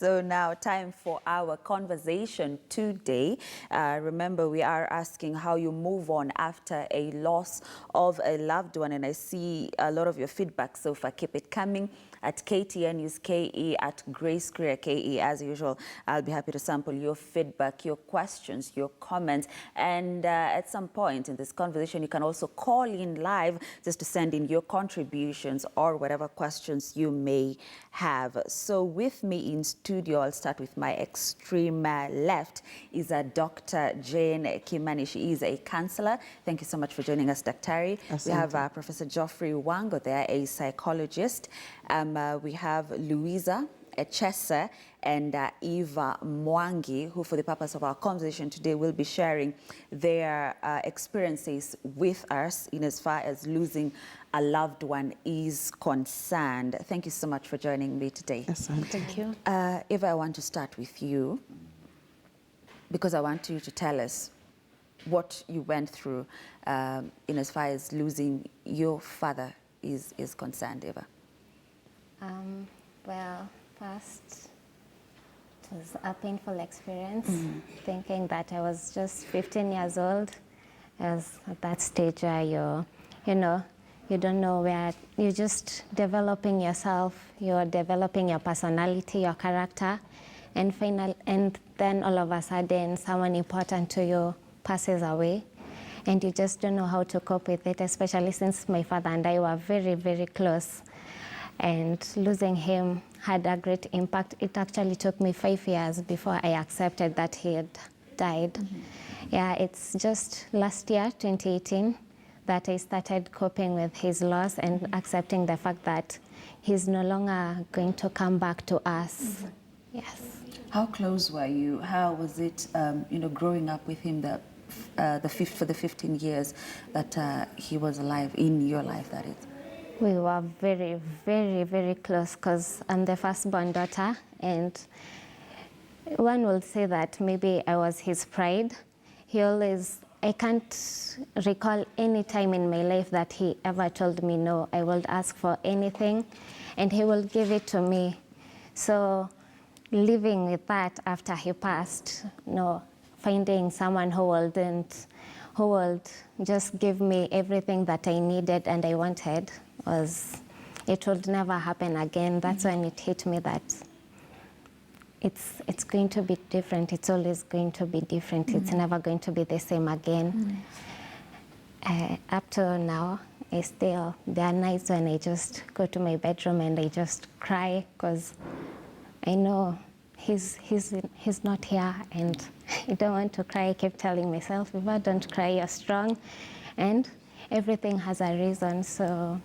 So now time for our conversation today. Remember, we are asking how you move on after a loss of a loved one. And I see a lot of your feedback so far. Keep it coming at KTN News KE, at Grace Career KE. As usual, I'll be happy to sample your feedback, your questions, your comments. And at some point in this conversation, you can also call in live just to send in your contributions or whatever questions you may have. So with me in studio, I'll start with my extreme left, is a Dr. Jane Kimani. She is a counselor. Thank you so much for joining us, Dr. We have Professor Geoffrey Wango there, a psychologist. We have Louisa Echesa and Eva Mwangi, who for the purpose of our conversation today will be sharing their experiences with us in as far as losing a loved one is concerned. Thank you so much for joining me today. Thank you. Eva, I want to start with you because I want you to tell us what you went through in as far as losing your father is concerned, Eva. Well, first, it was a painful experience, thinking that I was just 15 years old. I was at that stage where you don't know where, you're just developing yourself, you're developing your personality, your character, and then all of a sudden someone important to you passes away, and you just don't know how to cope with it, especially since my father and I were very, very close. And losing him had a great impact. It actually took me 5 years before I accepted that he had died. Yeah, it's just last year, 2018, that I started coping with his loss and accepting the fact that he's no longer going to come back to us. Yes. How close were you? How was it, growing up with him for the 15 years that he was alive in your life, that is? We were very, very, very close because I'm the firstborn daughter, and one will say that maybe I was his pride. I can't recall any time in my life that he ever told me no. I would ask for anything and he will give it to me. So living with that after he passed, finding someone who would just give me everything that I needed and I wanted, it would never happen again. That's when it hit me that it's going to be different. It's always going to be different. It's never going to be the same again. Up to now, there are nights when I just go to my bedroom and I just cry because I know he's not here, and I don't want to cry. I keep telling myself, if I don't cry, you're strong, and everything has a reason. So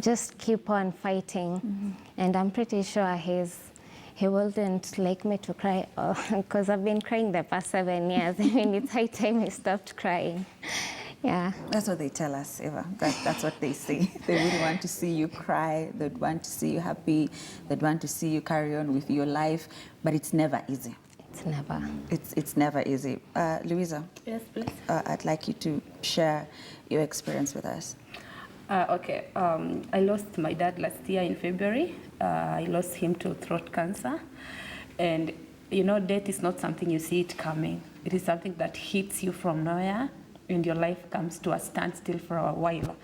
just keep on fighting. And I'm pretty sure he wouldn't like me to cry because I've been crying the past 7 years. I mean, it's high time I stopped crying. Yeah. That's what they tell us, Eva. That's what they say. They would want to see you cry. They'd want to see you happy. They'd want to see you carry on with your life. But it's never easy. It's never. It's never easy. Louisa. Yes, please. I'd like you to share your experience with us. Okay. I lost my dad last year in February. I lost him to throat cancer. And, death is not something you see it coming. It is something that hits you from nowhere, and your life comes to a standstill for a while.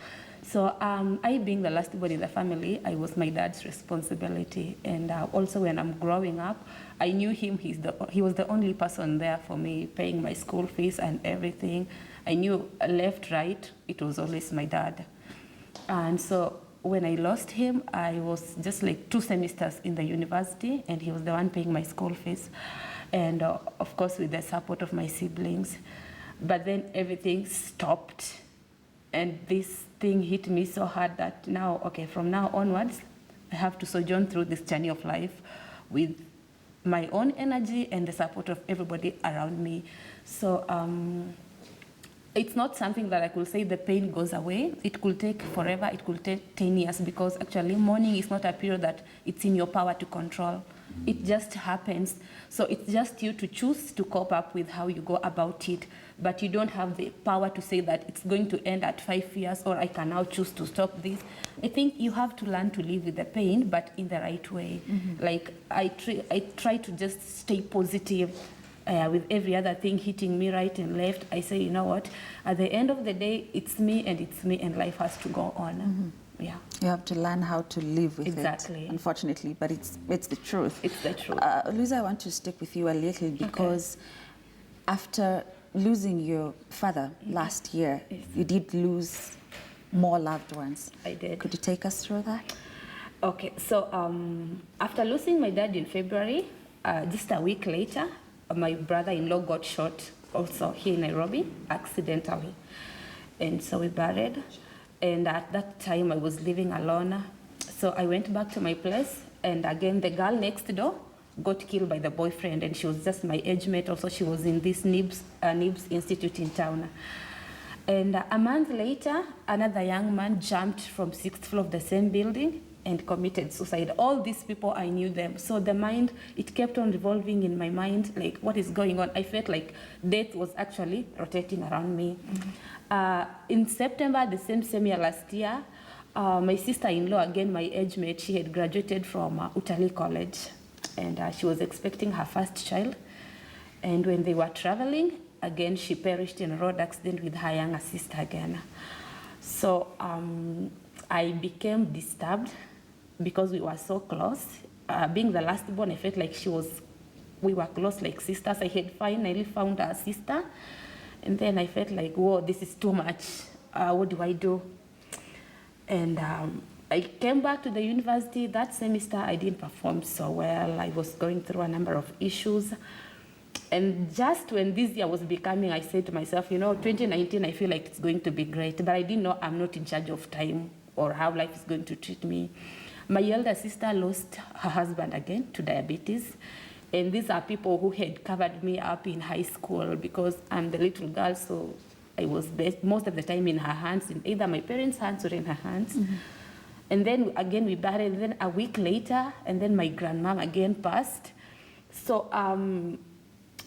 So I, being the last born in the family, I was my dad's responsibility. And also when I'm growing up, I knew him. He was the only person there for me, paying my school fees and everything. I knew left, right, it was always my dad. And so when I lost him, I was just like 2 semesters in the university, and he was the one paying my school fees. And of course, with the support of my siblings. But then everything stopped. And this thing hit me so hard that now, okay, from now onwards, I have to sojourn through this journey of life with my own energy and the support of everybody around me. So it's not something that I could say the pain goes away. It could take forever. It could take 10 years, because actually mourning is not a period that it's in your power to control. It just happens. So it's just you to choose to cope up with how you go about it. But you don't have the power to say that it's going to end at 5 years or I can now choose to stop this. I think you have to learn to live with the pain, but in the right way. Like I try to just stay positive. With every other thing hitting me right and left, I say, you know what, at the end of the day, it's me and life has to go on. Yeah. You have to learn how to live with Exactly. it, unfortunately, but it's the truth. It's the truth. Luisa, I want to stick with you a little because after losing your father last year, you did lose more loved ones. I did. Could you take us through that? Okay, so after losing my dad in February, just a week later, my brother-in-law got shot also here in Nairobi, accidentally. And so we buried. And at that time, I was living alone. So I went back to my place. And again, the girl next door got killed by the boyfriend. And she was just my age mate. Also, she was in this NIBS Institute in town. And a month later, another young man jumped from 6th floor of the same building and committed suicide. All these people, I knew them. So the mind, it kept on revolving in my mind, like what is going on? I felt like death was actually rotating around me. In September, the same year last year, my sister-in-law, again my age mate, she had graduated from Utalii College. And she was expecting her first child. And when they were traveling, again, she perished in a road accident with her younger sister again. So I became disturbed because we were so close. Being the last born, I felt like we were close like sisters. I had finally found a sister. And then I felt like, whoa, this is too much. What do I do? And I came back to the university. That semester, I didn't perform so well. I was going through a number of issues. And just when this year was becoming, I said to myself, 2019, I feel like it's going to be great. But I didn't know I'm not in charge of time or how life is going to treat me. My elder sister lost her husband again to diabetes. And these are people who had covered me up in high school because I'm the little girl, so I was most of the time in her hands, in either my parents' hands or in her hands. And then again we buried, and then a week later, and then my grandmom again passed. So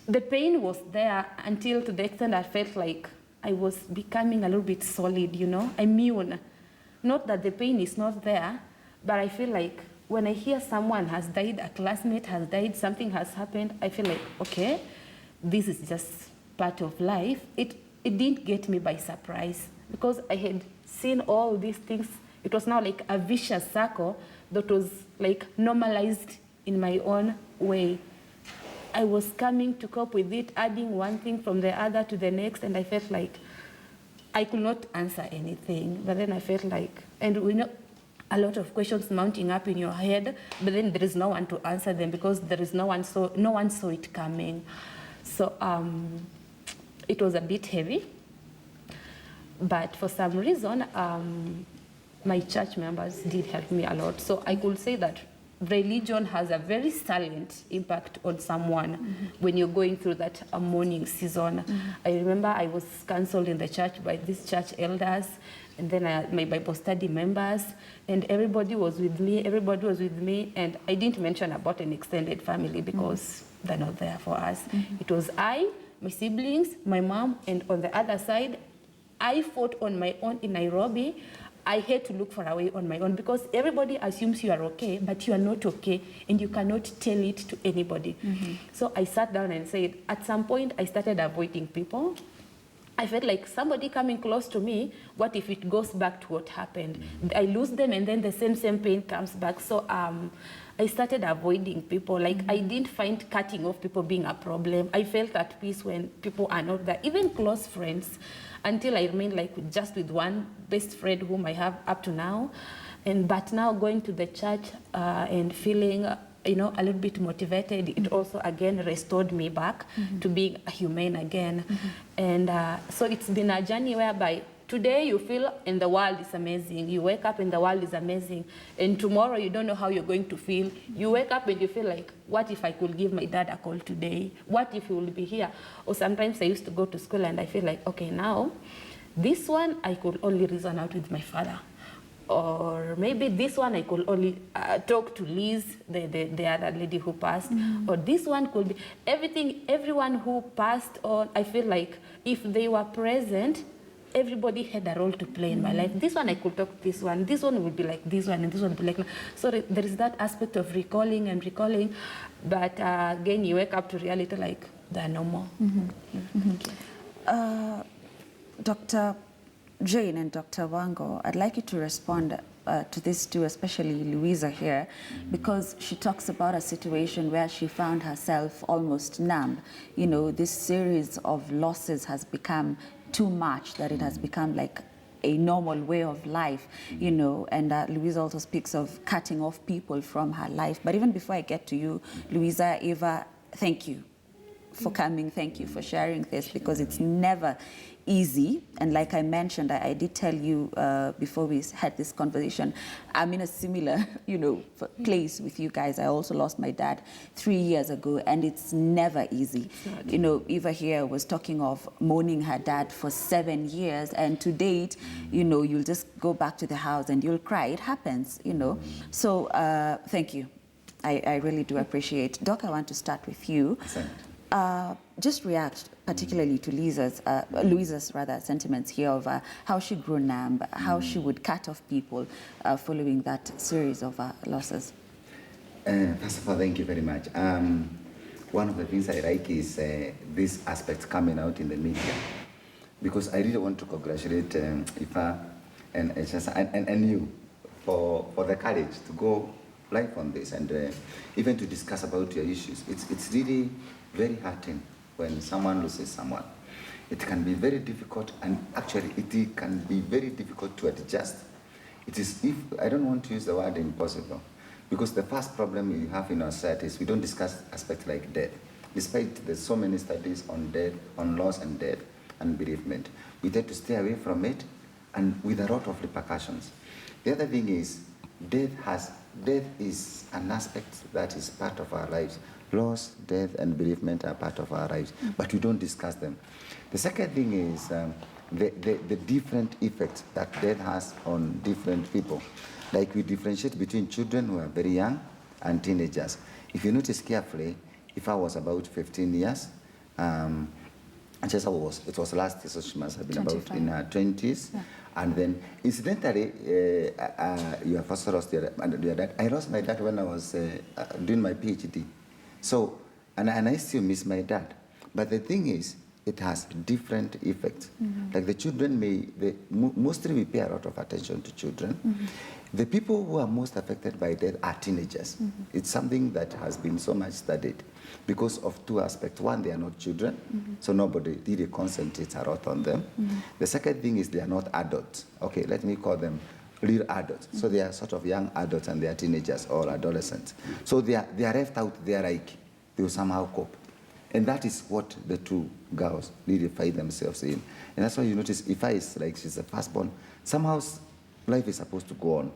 the pain was there until to the extent I felt like I was becoming a little bit solid, immune. Not that the pain is not there, but I feel like when I hear someone has died, a classmate has died, something has happened, I feel like, okay, this is just part of life. It didn't get me by surprise because I had seen all these things. It was now like a vicious circle that was like normalized in my own way. I was coming to cope with it, adding one thing from the other to the next, and I felt like I could not answer anything. But then I felt like, and we know a lot of questions mounting up in your head, but then there is no one to answer them because there is no one saw it coming. So it was a bit heavy, but for some reason, my church members did help me a lot. So I could say that religion has a very silent impact on someone when you're going through that mourning season. I remember I was counseled in the church by these church elders, and then my Bible study members, and everybody was with me, and I didn't mention about an extended family because they're not there for us. It was I, my siblings, my mom, and on the other side, I fought on my own in Nairobi. I had to look for a way on my own because everybody assumes you are okay, but you are not okay, and you cannot tell it to anybody. So I sat down and said, at some point, I started avoiding people. I felt like somebody coming close to me, what if it goes back to what happened? I lose them, and then the same pain comes back. So I started avoiding people. Like, I didn't find cutting off people being a problem. I felt at peace when people are not there, even close friends, until I remained like just with one best friend whom I have up to now. But now going to the church and feeling, a little bit motivated, it also again restored me back to being a human again. And so it's been a journey whereby today you feel and the world is amazing. You wake up and the world is amazing. And tomorrow you don't know how you're going to feel. You wake up and you feel like, what if I could give my dad a call today? What if he will be here? Or sometimes I used to go to school and I feel like, okay, now this one I could only reason out with my father. or maybe this one I could only talk to Liz, the other lady who passed, or this one could be everyone who passed on. I feel like if they were present, everybody had a role to play in my life. This one I could talk to this one would be like this one, and this one would be like, so there is that aspect of recalling and recalling, but again, you wake up to reality like, they're no more. Dr. Jane and Dr. Wango, I'd like you to respond to this too, especially Louisa here, because she talks about a situation where she found herself almost numb. You know, this series of losses has become too much, that it has become like a normal way of life, you know, and Louisa also speaks of cutting off people from her life. But even before I get to you, Louisa, Eva, thank you for coming. Thank you for sharing this, because it's never easy. And like I mentioned, I did tell you before we had this conversation, I'm in a similar, you know, place with you guys. I also lost my dad 3 years ago, and it's never easy. Exactly. You know, Eva here was talking of mourning her dad for 7 years, and to date, you know, you'll just go back to the house and you'll cry. It happens, you know. So thank you. I really do appreciate. Doc, I want to start with you. Just react particularly to Louisa's sentiments here of how she grew numb, how she would cut off people following that series of losses. First of all, thank you very much. One of the things I like is this aspect coming out in the media, because I really want to congratulate Ifa and you for the courage to go live on this and even to discuss about your issues. It's really very hurting when someone loses someone. It can be very difficult, and actually it can be very difficult to adjust. It is, if I don't want to use the word impossible, because the first problem we have in our society is we don't discuss aspects like death. Despite there's so many studies on death, on loss and death and bereavement, we tend to stay away from it, and with a lot of repercussions. The other thing is, death is an aspect that is part of our lives. Loss, death, and bereavement are part of our lives, but we don't discuss them. The second thing is the different effects that death has on different people. Like we differentiate between children who are very young and teenagers. If you notice carefully, if I was about 15 years, it was last year, so she must have been 25. About in her 20s. Yeah. And then, incidentally, you have also lost your dad. I lost my dad when I was doing my PhD. So, and I still miss my dad. But the thing is, it has different effects. Like the children mostly we pay a lot of attention to children. The people who are most affected by death are teenagers. It's something that has been so much studied because of two aspects. One, they are not children, so nobody really concentrates a lot on them. The second thing is they are not adults. Okay, let me call them real adults. So they are sort of young adults and they are teenagers or adolescents. So they are left out there like they will somehow cope. And that is what the two girls really find themselves in. And that's why you notice Ifa is like she's the firstborn. Somehow life is supposed to go on.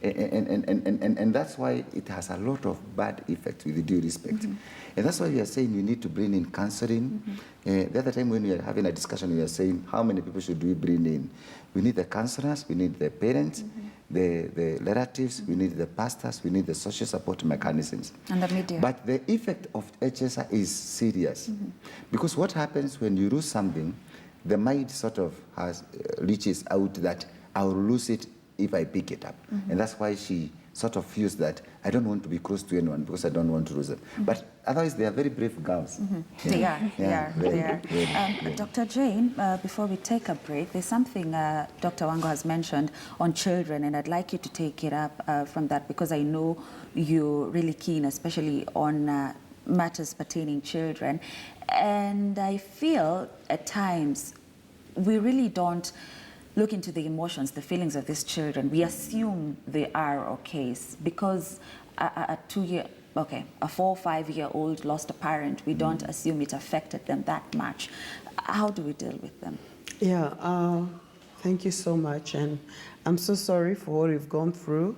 And that's why it has a lot of bad effects with due respect. And that's why we are saying we need to bring in counseling. The other time when we were having a discussion, we were saying how many people should we bring in? We need the counselors, we need the parents, the relatives, we need the pastors, we need the social support mechanisms. And the media. But the effect of HSR is serious. Because what happens when you lose something, the mind sort of reaches out that I will lose it if I pick it up. And that's why she sort of feels that I don't want to be close to anyone because I don't want to lose it. But otherwise, they are very brave girls. They are. Dr. Jane, before we take a break, there's something Dr. Wango has mentioned on children, and I'd like you to take it up from that, because I know you're really keen, especially on matters pertaining children. And I feel at times we really don't look into the emotions, the feelings of these children. We assume they are okay, because a 4 or 5 year old lost a parent. We don't assume it affected them that much. How do we deal with them? Yeah, thank you so much. And I'm so sorry for what you've gone through.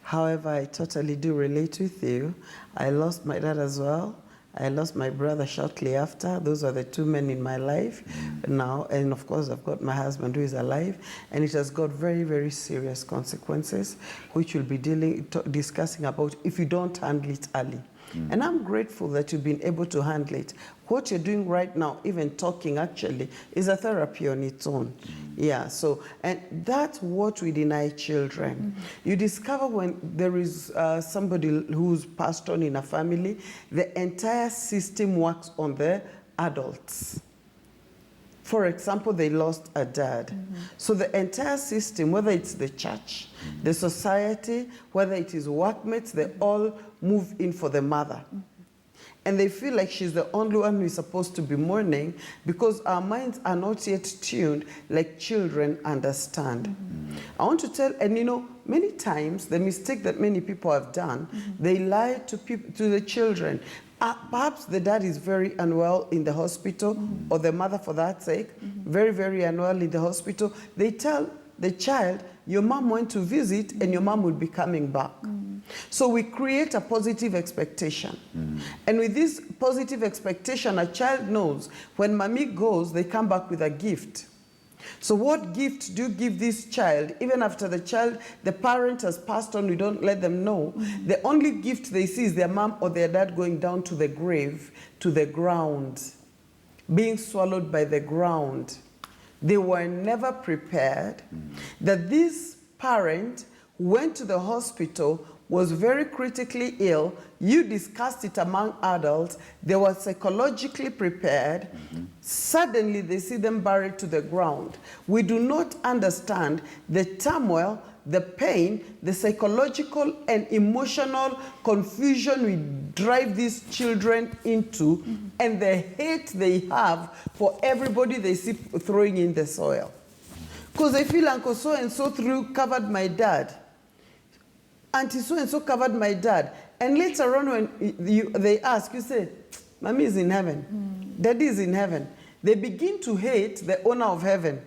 However, I totally do relate with you. I lost my dad as well. I lost my brother shortly after. Those are the two men in my life now. And of course, I've got my husband who is alive. And it has got very, very serious consequences, which we'll be discussing about if you don't handle it early. And I'm grateful that you've been able to handle it. What you're doing right now, even talking actually, is a therapy on its own. Yeah, so, and that's what we deny children. You discover when there is somebody who's passed on in a family, the entire system works on the adults. For example, they lost a dad. So the entire system, whether it's the church, the society, whether it is workmates, they all move in for the mother. And they feel like she's the only one who is supposed to be mourning because our minds are not yet tuned like children understand. I want to tell, and you know, many times the mistake that many people have done, they lie to the children. Perhaps the dad is very unwell in the hospital, or the mother for that sake, very, very unwell in the hospital. They tell the child, your mom went to visit and your mom will be coming back. So we create a positive expectation. And with this positive expectation, a child knows when mommy goes, they come back with a gift. So what gift do you give this child? Even after the parent has passed on, we don't let them know. The only gift they see is their mom or their dad going down to the grave, to the ground, being swallowed by the ground. They were never prepared that this parent went to the hospital, was very critically ill. You discussed it among adults. They were psychologically prepared. Suddenly, they see them buried to the ground. We do not understand the turmoil, the pain, the psychological and emotional confusion we drive these children into, and the hate they have for everybody they see throwing in the soil. Because they feel Uncle so-and-so covered my dad. Auntie so-and-so covered my dad. And later on when they ask, you say, Mommy is in heaven. Daddy is in heaven. They begin to hate the owner of heaven.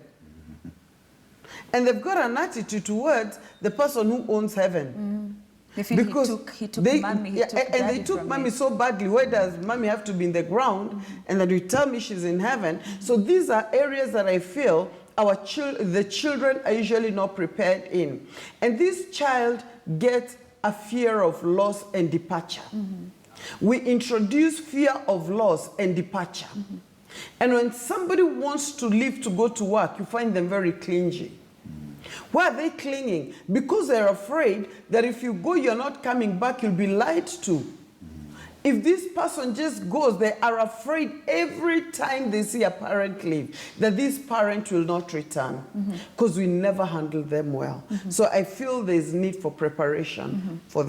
And they've got an attitude towards the person who owns heaven. They feel because he took mommy, and they took mommy so badly. Why does mommy have to be in the ground and then you tell me she's in heaven? So these are areas that I feel the children are usually not prepared in. And this child gets a fear of loss and departure. We introduce fear of loss and departure. And when somebody wants to leave to go to work, you find them very clingy. Why are they clinging? Because they're afraid that if you go, you're not coming back, you'll be lied to. If this person just goes, they are afraid every time they see a parent leave that this parent will not return because we never handle them well. So I feel there's need for preparation for them.